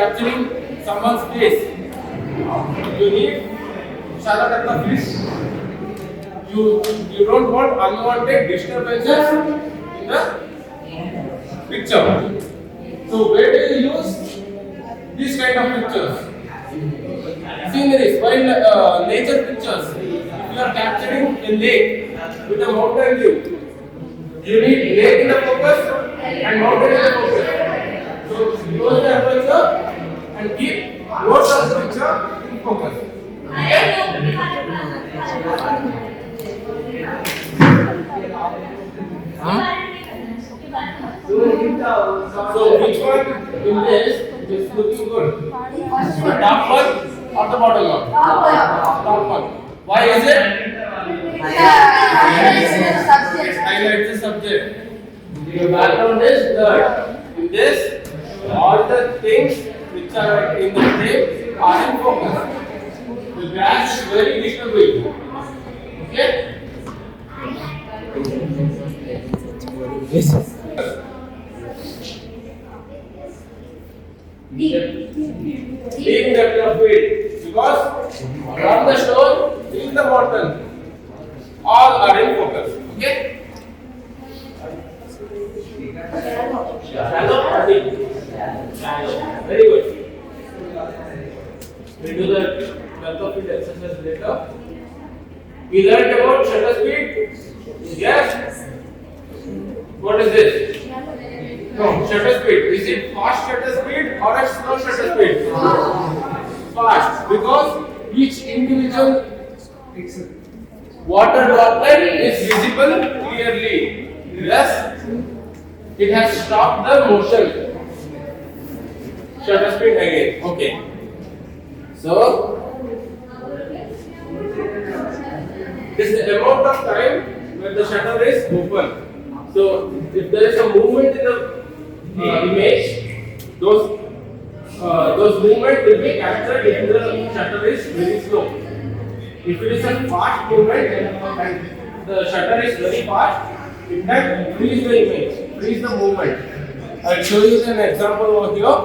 capturing someone's face, you need shallow depth of field. You don't want unwanted disturbances in the picture. So where do you use this kind of pictures? Sceneries, while nature pictures. If you are capturing a lake with a mountain view, you need lake in the focus and mountain in the focus. So close the aperture and keep most of the picture in focus. So which one in this is looking good? The top one or the bottom one? Top one. Why is it? It highlights the subject. The background is blurred. In this, all the things which are in the frame are in focus. The grass is very disturbing. Okay? Yes. Deep depth of field, because from the stone till the mountain, all are in focus. Okay? Shallow or deep? Shallow. Very good. We'll do the depth of field exercise later. We learned about shutter speed. Yes? What is this? No, shutter speed. Is it fast shutter speed or a slow shutter speed? Fast. Because each individual water droplet is visible clearly. Yes? It has stopped the motion. Shutter speed again. Okay. So, this is the amount of time when the shutter is open. So, if there is a movement in the image, those movements will be captured if the shutter is very slow. If it is a fast movement and the shutter is very fast, it can freeze the image, freeze the movement. I will show you an example over here.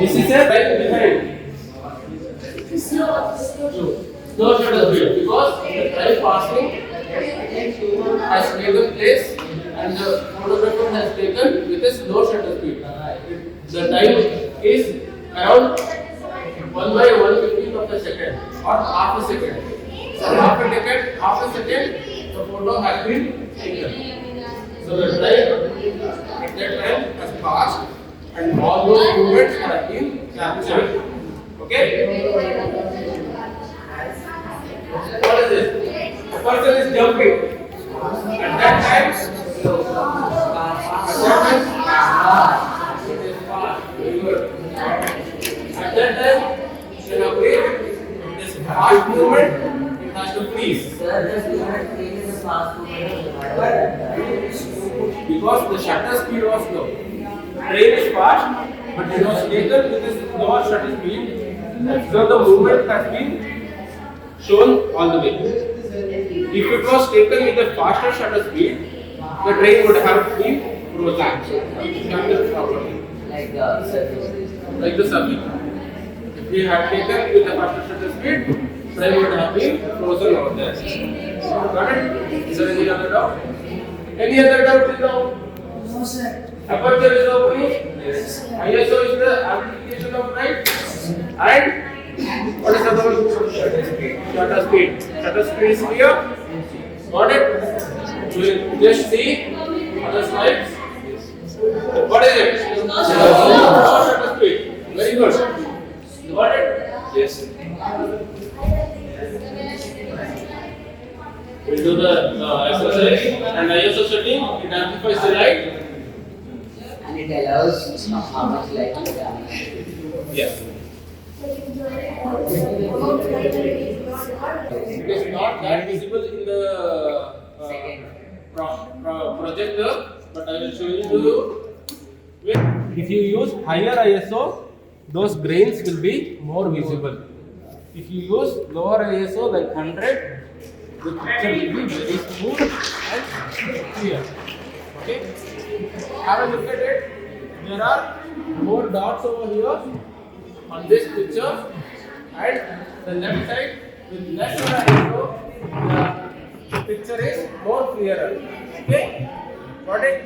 This is a right behind. Slow shutter speed because the time passing has taken place and the photographer has taken with a slow shutter speed. The time is around 1/115th of a second or half a second. So half a second, the photo has been taken. So the time at that time has passed and all those movements have been captured. Okay? What is this? The person is jumping. At that time, it is fast. Very good. At that time, this fast movement, it has to freeze. Because the shutter speed was low. Train is fast, but it was taken with this lower shutter speed. So the movement has been shown all the way. If it was taken with a faster shutter speed, the train would have been frozen. Properly. Like the circle. Like the circle. If we had taken with a faster shutter speed, train would have been frozen over there. Got it? Is there any other doubt? Any other doubt till now? No, sir. Aperture is the opening. Yes. ISO is the application of light. And what is the other one? Shutter speed. Shutter speed. Shutter speed is clear. Got it? We will just see other slides. What is it? Shutter speed. Very good. Got it? Yes. We will do the exercise and ISO setting. It amplifies the light. And it allows how much light you can. Yes. It is not that visible in the projector, but I will show you to you. If you use higher ISO, those grains will be more visible. If you use lower ISO like 100, the picture will be very smooth and clear. Okay? Have a look at it. There are more dots over here on this picture, and the left side with lesser ISO, the picture is more clearer. Okay, got it?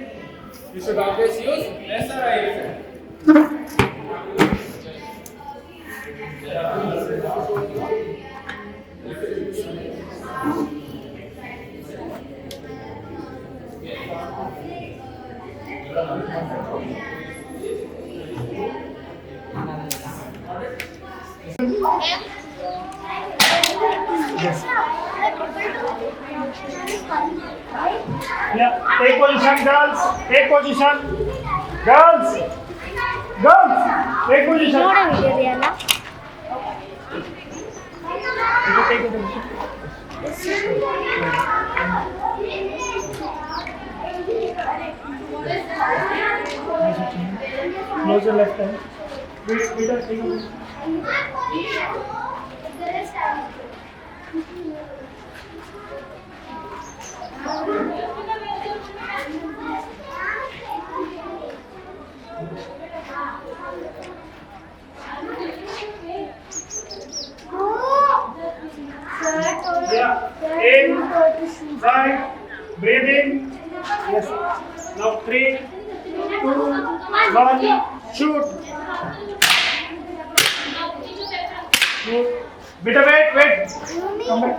You should always use lesser ISO. Yeah, take position, girls. Take position. Girls. Girls. Take position. ನೋಡ video ಇದೆಯಲ್ಲ Take position. Close your left hand. Wait, take a position. Yeah, in, right, breathe in. Yes. Now 3, 2, 1, shoot. Shoot. Beta, wait. Come back.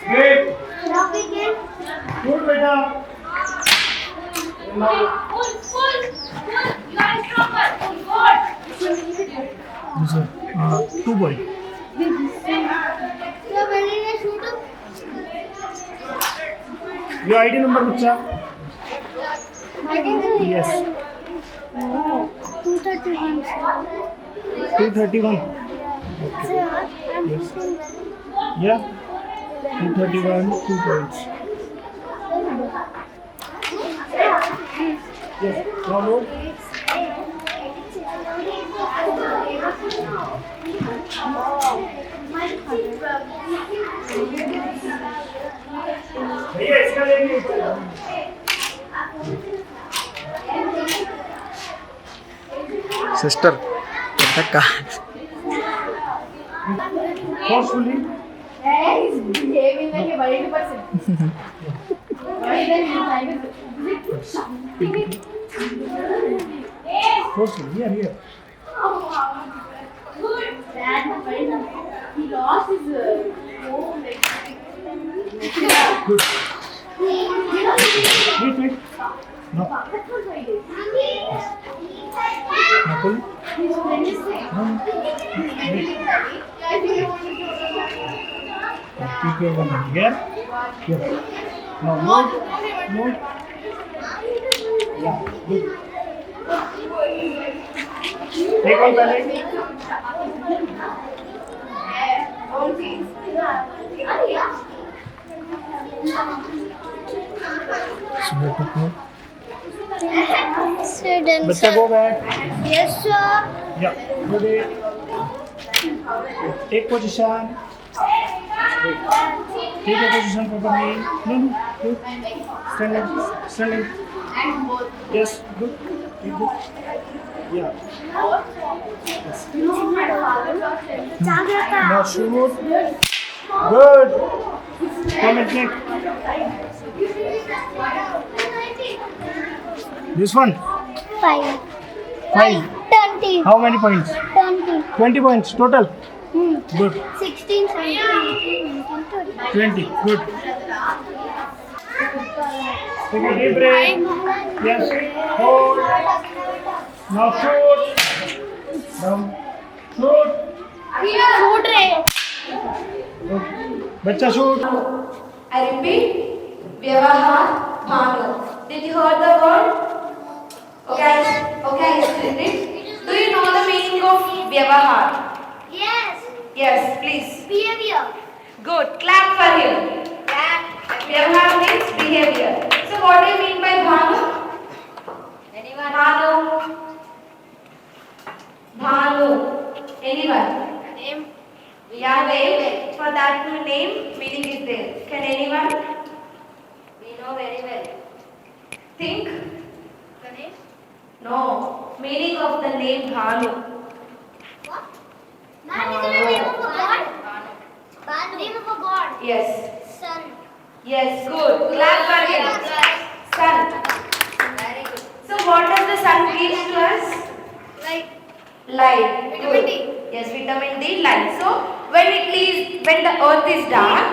Wait. Shoot, beta. Now. Sir, 2 boy. Your ID number, Mucha? Yes. 231. 231. Sir, I'm Yes. missing Yeah. 231, 2 points. Yes. Now move. भैया इसका लेंगे sister का forcefully. He's behaving like a worried person. Forcefully. Here. Dad, he lost his phone. Good. Wait. No. Now pull. His friend is there. No. Wait. Keep your one hand here. Here. Now move. Yeah. Good. Take all balance. बच्चा go back. Yes, sir. Yeah. Ready. Take position. Take a position properly. No. Good. Standing. Yes. Good. Good. Yeah. Yes. Now shoot. Good. Comment next. This one. 5. 5. 20. How many points? 20. 20 points total. Good. 16, 17, 18, 20. Good. Take a deep breath. Yes. Hold. Now shoot. Down. Shoot. Shoot रहे. बच्चा shoot. I repeat, Vyavahar Bhanu. Did you hear the word? Okay, I explain it. Do you know the meaning of Vyavahar? Yes. Yes, please. Behavior. Good. Clap for him. Vyavahar means behavior. So what do you mean by Bhanu? Anyone? Bhanu. Anyone? Name. Yeah, name. For that name, meaning is there. Can anyone? We know very well. Think. No. Meaning of the name Bhanu. What? Man, is it a name of a god? Name of a god. Yes. Sun. Yes, good. Clap for him. Sun. Very good. So what does the sun give to us? Light. Light. Vitamin Good. D. Yes, vitamin D, light. So when the earth is dark,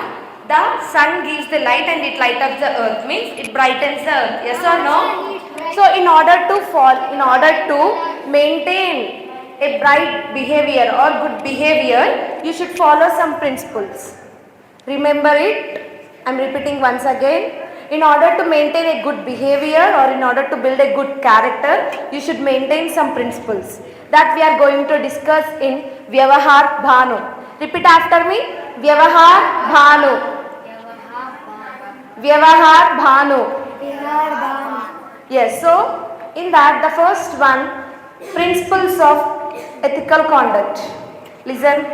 the sun gives the light and it light up the earth. Means it brightens the earth. Yes or no? So in order to maintain a bright behavior or good behavior, you should follow some principles. Remember it. I am repeating once again. In order to maintain a good behavior or in order to build a good character, you should maintain some principles that we are going to discuss in Vyavahar Bhanu. Repeat after me. Vyavahar Bhanu. Vyavahar Bhanu. Yes, so in that the first one, principles of ethical conduct. Listen.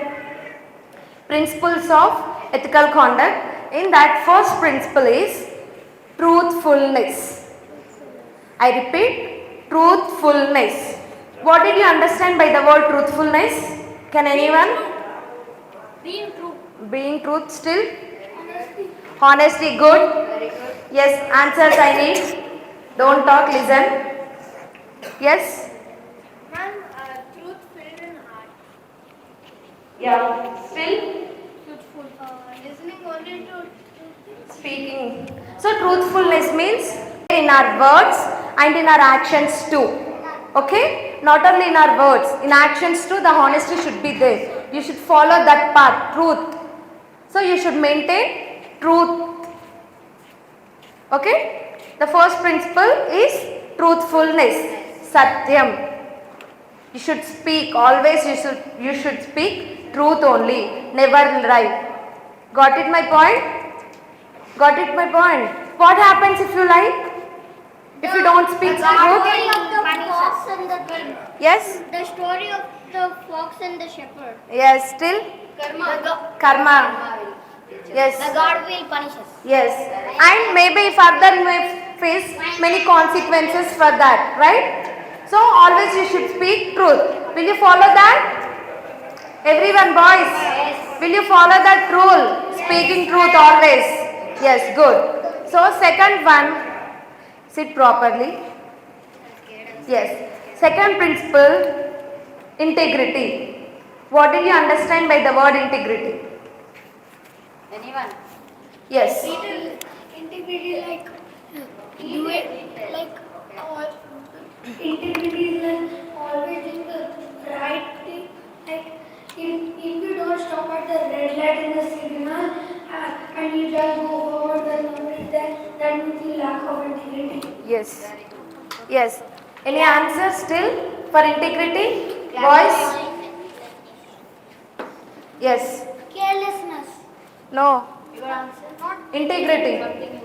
Principles of ethical conduct. In that first principle is truthfulness. I repeat, truthfulness. What did you understand by the word truthfulness? Can anyone? Being true. Being truth still? Honesty, good. Very good. Yes, answers I need. Don't talk, listen. Yes? Man, truth filled in heart. Yeah. Still? Truthful. Listening only to truth. Speaking. So truthfulness means in our words and in our actions too. Okay? Not only in our words, in actions too, the honesty should be there. You should follow that path, truth. So you should maintain truth. Okay? The first principle is truthfulness. Satyam. You should speak, always you should speak truth only, never lie. Got it my point? Got it my point? What happens if you lie? If you don't speak The story truth? of the fox and the king. Yes? The story of the fox and the shepherd. Yes, still? Karma. Karma. Yes. The God will punish us. Yes. And maybe further you may face many consequences for that, right? So always you should speak truth. Will you follow that? Everyone boys, will you follow that rule? Speaking truth always. Yes, good. So second one, sit properly. Yes. Second principle, integrity. What did you understand by the word integrity? Anyone? Yes. Integrity like do it like integrity is like always doing the right thing. Like if you don't stop at the red light in the signal and you just go forward then that means you lack of integrity. Yes. Yes. Any answer still for integrity? Boys? Yes. Carelessness. No. Your answer. Not Integrity. carelessness.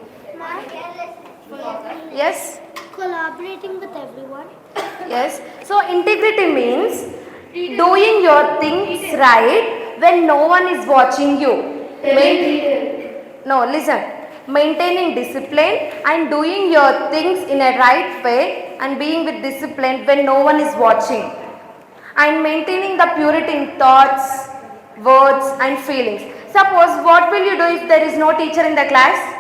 Yes. Collaborating with everyone. Yes. So integrity means doing your things right when no one is watching you. No, listen. Maintaining discipline and doing your things in a right way and being with discipline when no one is watching. And maintaining the purity in thoughts, words and feelings. Suppose what will you do if there is no teacher in the class?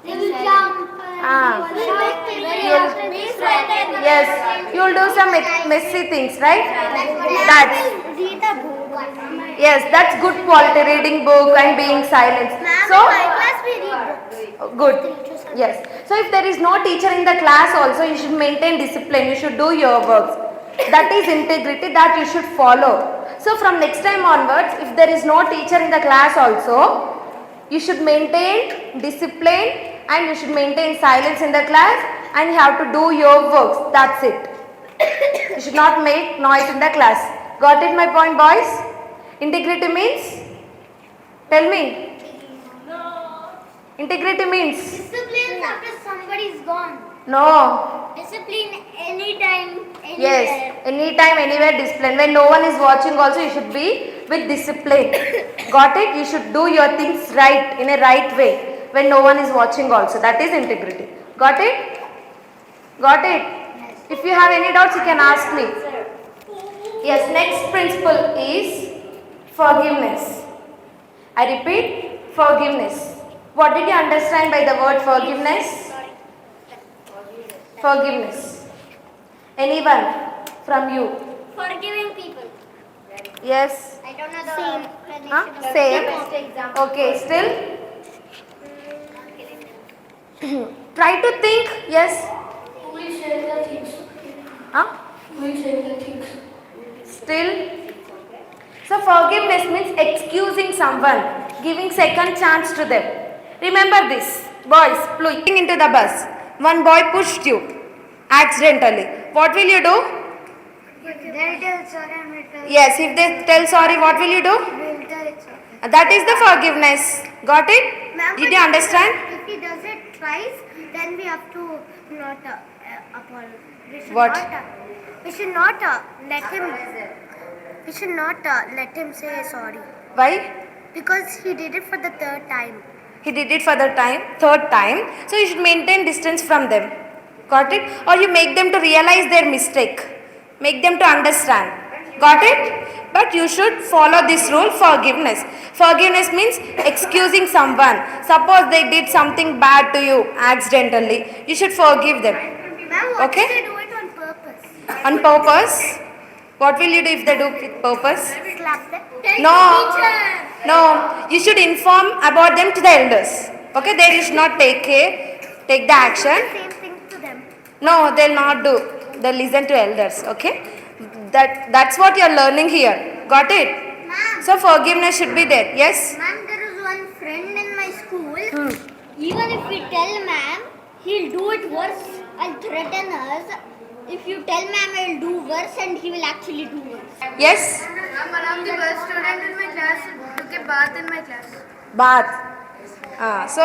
They will jump. Ah. Yes. Yes, you will do some messy things, right? That's Read a book. yes, that's good quality, reading book and being silent. So class we read books. good. Yes. So if there is no teacher in the class also, you should maintain discipline. You should do your works. That is integrity that you should follow. So from next time onwards, if there is no teacher in the class also, you should maintain discipline and you should maintain silence in the class and you have to do your works. That's it. You should not make noise in the class. Got it my point, boys? Integrity means? Tell me. No. Integrity means? Discipline after somebody is gone. No. Discipline anytime, anywhere. Yes. Anytime, anywhere discipline. When no one is watching also, you should be with discipline. Got it? You should do your things right, in a right way. When no one is watching also. That is integrity. Got it? Got it? If you have any doubts, you can ask me. Yes, next principle is forgiveness. I repeat, forgiveness. What did you understand by the word forgiveness? Forgiveness. Anyone from you? Forgiving people. Yes. I don't know the Huh? Same. Okay, still? Try to think. Yes. Who will share the things? Huh? Who will share the things? Still? So forgiveness means excusing someone, giving second chance to them. Remember this, boys, getting into the bus. One boy pushed you accidentally. What will you do? They'll tell sorry and we'll tell. Yes, if they tell sorry, what will you do? We'll tell it's okay. That is the forgiveness. Got it? Ma'am, Did but you understand? If he does it twice, then we have to not apologize. We should What? we should not let him. We should not let him say sorry Why? because he did it for the third time. He did it for the third time. So you should maintain distance from them. Got it? Or you make them to realize their mistake. Make them to understand. Got it? But you should follow this rule, forgiveness. Forgiveness means excusing someone. Suppose they did something bad to you accidentally. You should forgive them. Ma'am, what Okay? if they do it on purpose? On purpose? What will you do if they do with purpose? Slap them. No. No. You should inform about them to the elders. Okay? They should not take the action. Same thing to them. No, they'll not do. They'll listen to elders. Okay? That's what you're learning here. Got it? Ma'am. So forgiveness should be there. Yes? Ma'am, there is one friend in my school. Even if we tell ma'am, he'll do it worse and threaten us. If you tell ma'am, I'll do worse and he will actually do worse. Yes? Ma'am, one of the girl student in my class took a bath in my class. Bath. So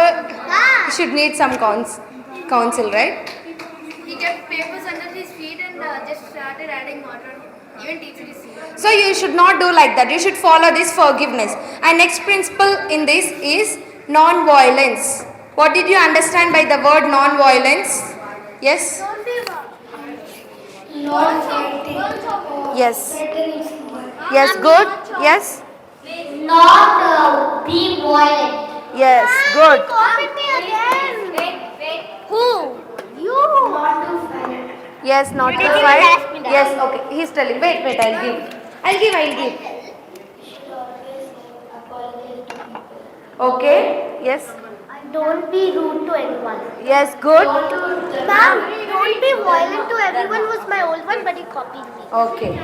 you should need some counsel, right? He kept papers under his feet and just started adding water. Even teacher is seeing. So you should not do like that. You should follow this forgiveness. And next principle in this is non-violence. What did you understand by the word non-violence? Yes? Don't be Not fighting. Yes. Threatening someone. Yes, good. Yes? Not be violent. Yes, good. Copied me again. Wait. Who? You. Not to fight. Yes, not to Did you fight. ask me that? Yes, okay. He's telling. Wait, I'll give. You should always apologize to people. Okay. Yes. Don't be rude to anyone. Yes, good. Ma'am, don't be violent to everyone who's my old one, but he copied me. Okay.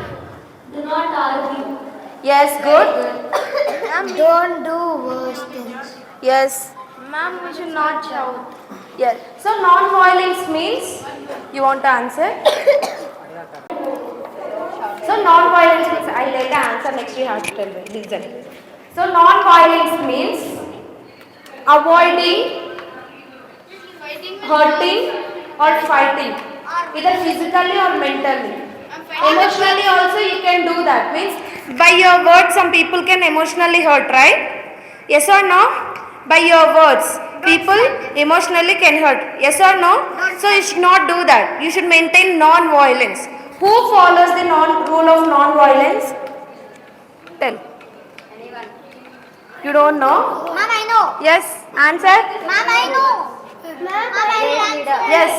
Do not argue. Yes, good. Don't do worse things. Yes. Ma'am, we should not shout. Yes. So non-violence means you want to answer? So non-violence means I'll take the answer next you have to tell me. Listen. So non-violence means avoiding hurting or fighting, either physically or mentally. Emotionally also you can do that. Means by your words some people can emotionally hurt, right? Yes or no? By your words people emotionally can hurt. Yes or no? So you should not do that. You should maintain non-violence. Who follows the rule of non-violence? Tell. You don't know? Ma'am, I know. Yes. Answer? Ma'am, I know. Ma'am, I know. Yes.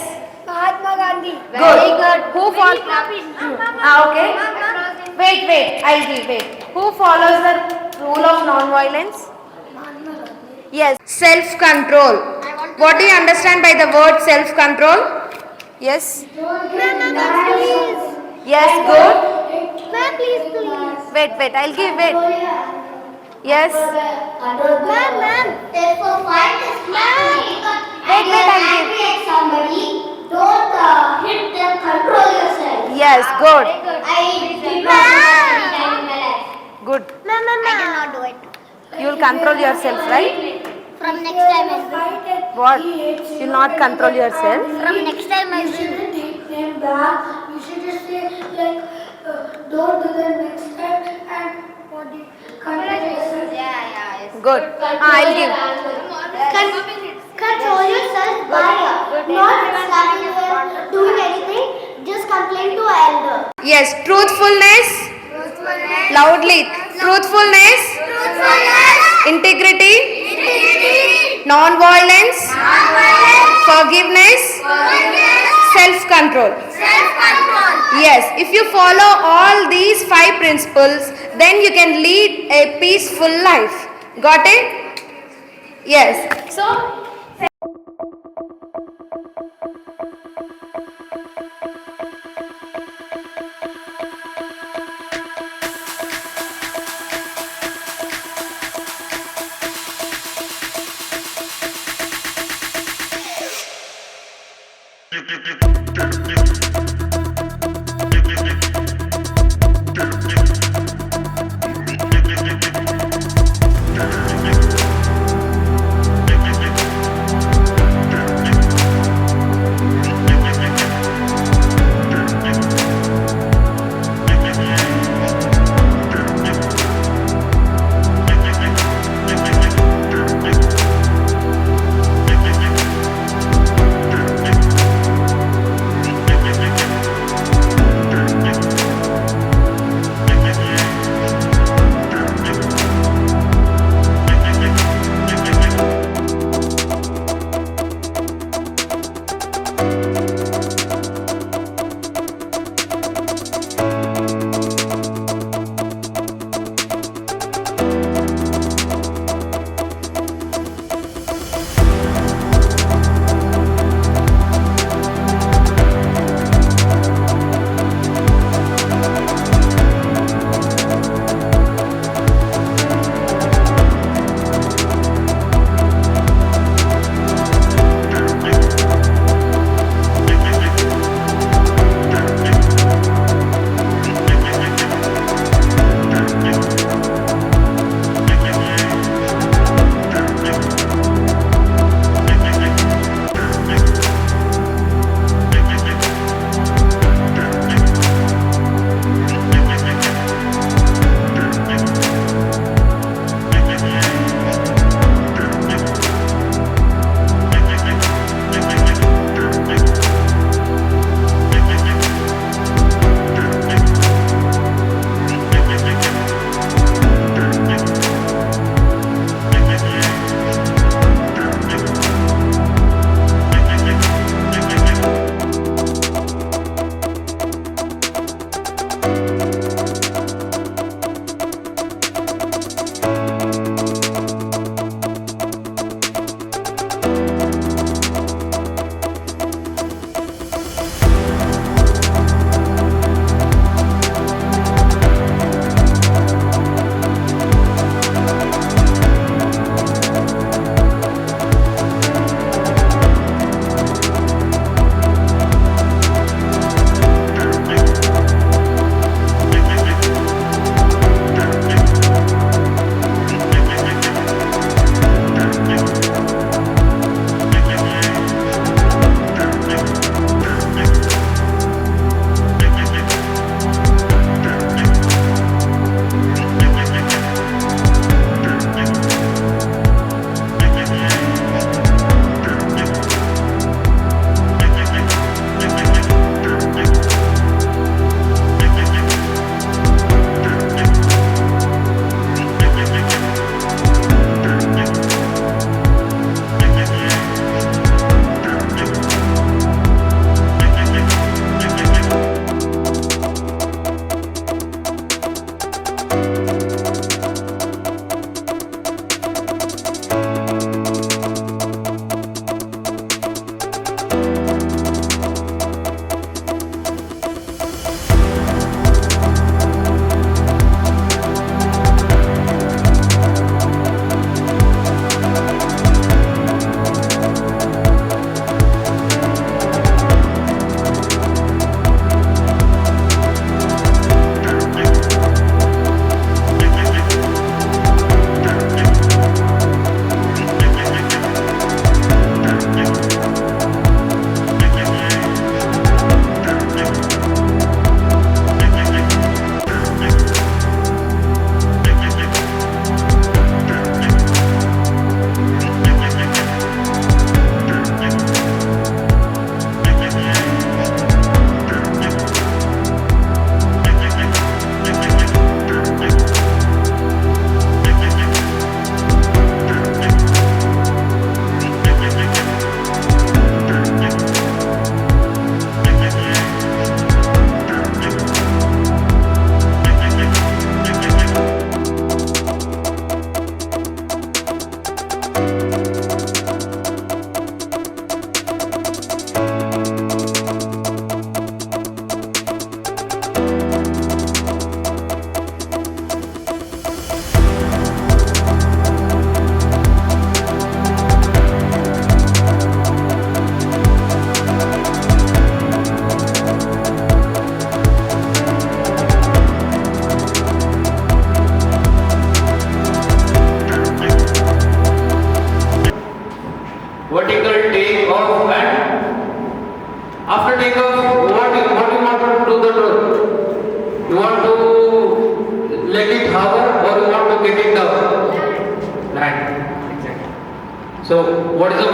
Mahatma Gandhi. Good. Who follows? Okay. Wait. I'll give. Wait. Who follows the rule of non-violence? Yes. Self-control. What do you understand by the word self-control? Yes. Ma'am, please. Yes. Good. Ma'am, please. Wait. I'll give. Yes. Ma'am. If a fight is happening and Wait, you're I'll give. angry at somebody, don't hit them, control yourself. Yes. Good. I did not do that many times in my life. Good. Ma'am. I did not do it. You will control yourself, right? From next time I will. What? You'll not control yourself. From next time I You will. shouldn't take them back. You should just say don't do that next time and what do you control yourself. Good. I'll give. Control yourself by not slapping her, doing anything, just complain to elder. Yes, truthfulness. Loudly. Truthfulness. Integrity. Non-violence. Forgiveness. Self-control. Yes, if you follow all these 5 principles, then you can lead a peaceful life. Got it? Yes. So,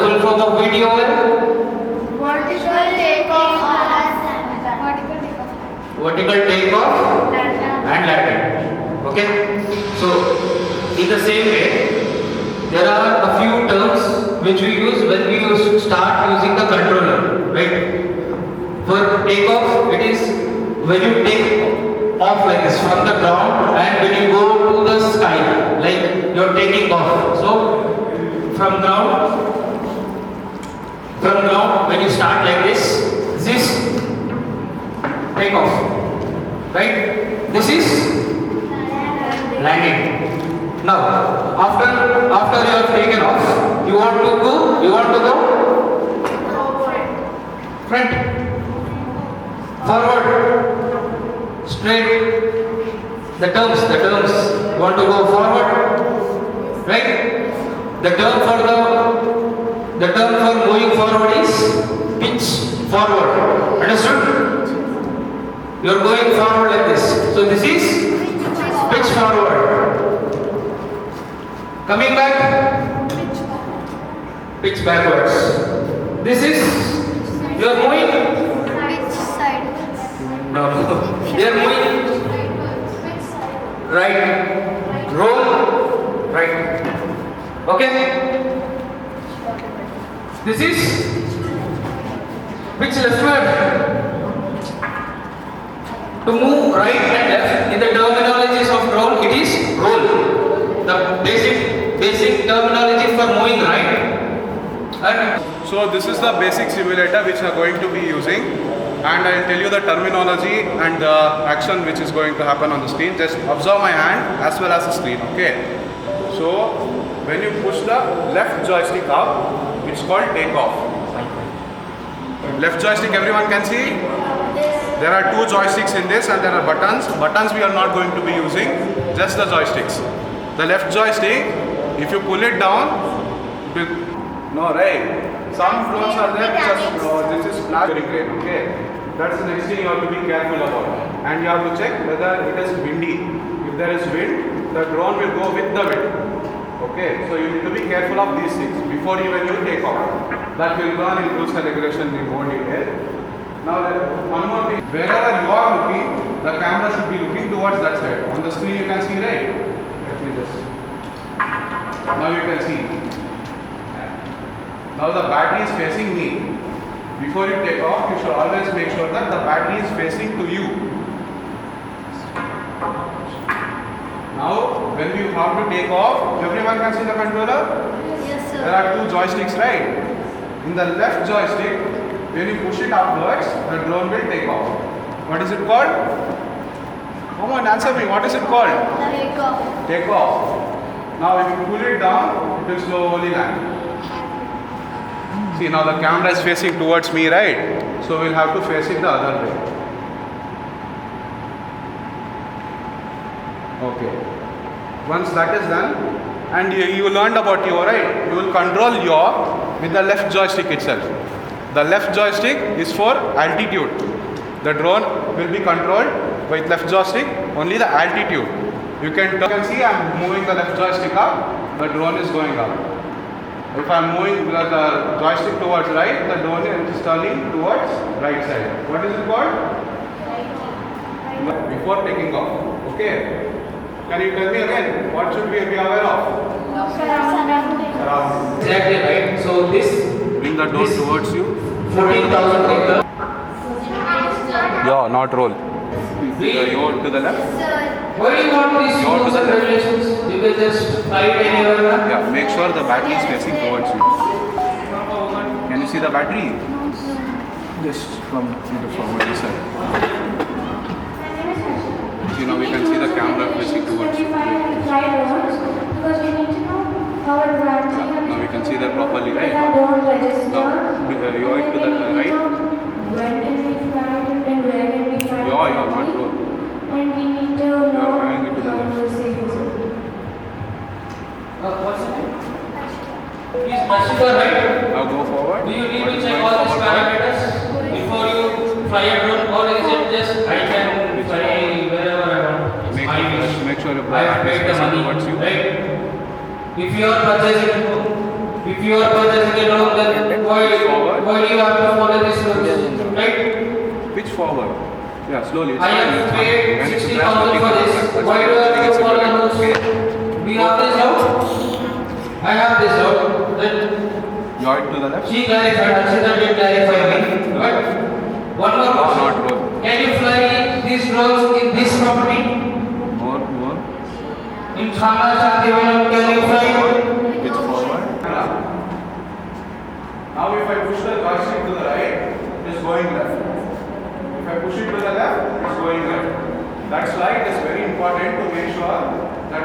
full form of VTOL? Vertical takeoff. Vertical takeoff and landing. Okay? So, in the same way, there are a few terms which we use when we start using the controller, right? For takeoff, it is when you take off like this from the ground, and when you go to the sky, like you're taking off. So, from ground, when you start like this take off, right? This is landing. Now, after you have taken off, you want to go front, forward, straight. The terms. You want to go forward, right? The term for moving forward is pitch forward. Understood? You are going forward like this. So this is pitch forward. Coming back, pitch backwards. This is you are moving. Pitch sideways. No. You are moving right. Roll right. Okay. This is pitch leftward. To move right and left, in the terminologies of drone, it is roll. The basic terminology for moving right. And so this is the basic simulator which we are going to be using, and I will tell you the terminology and the action which is going to happen on the screen. Just observe my hand as well as the screen, okay? So when you push the left joystick up, it's called takeoff. Left joystick everyone can see? There are two joysticks in this and there are buttons. Buttons we are not going to be using, just the joysticks. The left joystick, if you pull it down, no right. Some drones are there which are, this is flat, very great, okay. That's the next thing you have to be careful about. And you have to check whether it is windy. If there is wind, the drone will go with the wind. Okay, so you need to be careful of these things before even you take off. That will go in rules and regulation in more detail. Now one more thing, wherever you are looking, the camera should be looking towards that side. On the screen you can see, right? Let me just, now you can see. Now the battery is facing me. Before you take off, you should always make sure that the battery is facing to you. Now when you have to take off, everyone can see the controller? Yes, sir. There are two joysticks, right? In the left joystick, when you push it upwards, the drone will take off. What is it called? Come on, answer me. What is it called? Takeoff. Take off. Now if you pull it down, it will slowly land. See, now the camera is facing towards me, right? So we'll have to face it the other way. Okay. Once that is done, and you learned about yaw, right? You will control yaw with the left joystick itself. The left joystick is for altitude. The drone will be controlled with left joystick, only the altitude. You can see I am moving the left joystick up, the drone is going up. If I am moving the joystick towards right, the drone is turning towards right side. What is it called? Before taking off. Okay. Can you tell me again, what should we be aware of? Surrounding. exactly right. So this Bring the door towards you. 14,000 acre. Yeah, not roll. We, Yaw to the left. why do you want these Yaw to rules the and left. regulations? You can just fly it anywhere. Yeah, make sure the battery is facing towards you. Can you see the battery? Just come to the forward this side. You know, we can see the camera facing towards you. Now we can see that properly, right? Now, yaw it to the right. Yaw, not roll. You are going it to the left. What's the name? Please brush it right. Now go forward. Do you need to check all these parameters before you fly a drone, or is it just I can fly wherever I want? Make sure the I have battery paid is the facing money, towards you. right? If you are purchasing If you are possessing a dog, then why do you have to follow this rules? Right? Pitch forward. Yeah, slowly. I have paid 60,000 for this. Why do I have to follow the rules? We have this out. I have this out. Then Join to the left. she clarified. Arshita did clarify me. But one more Not question. roll. Can you fly these drones in this property? More. In Khana Shantivanam, can you fly? Pitch forward. Now if I push the joystick to the right, it is going left. If I push it to the left, it is going left. That slide is very important to make sure that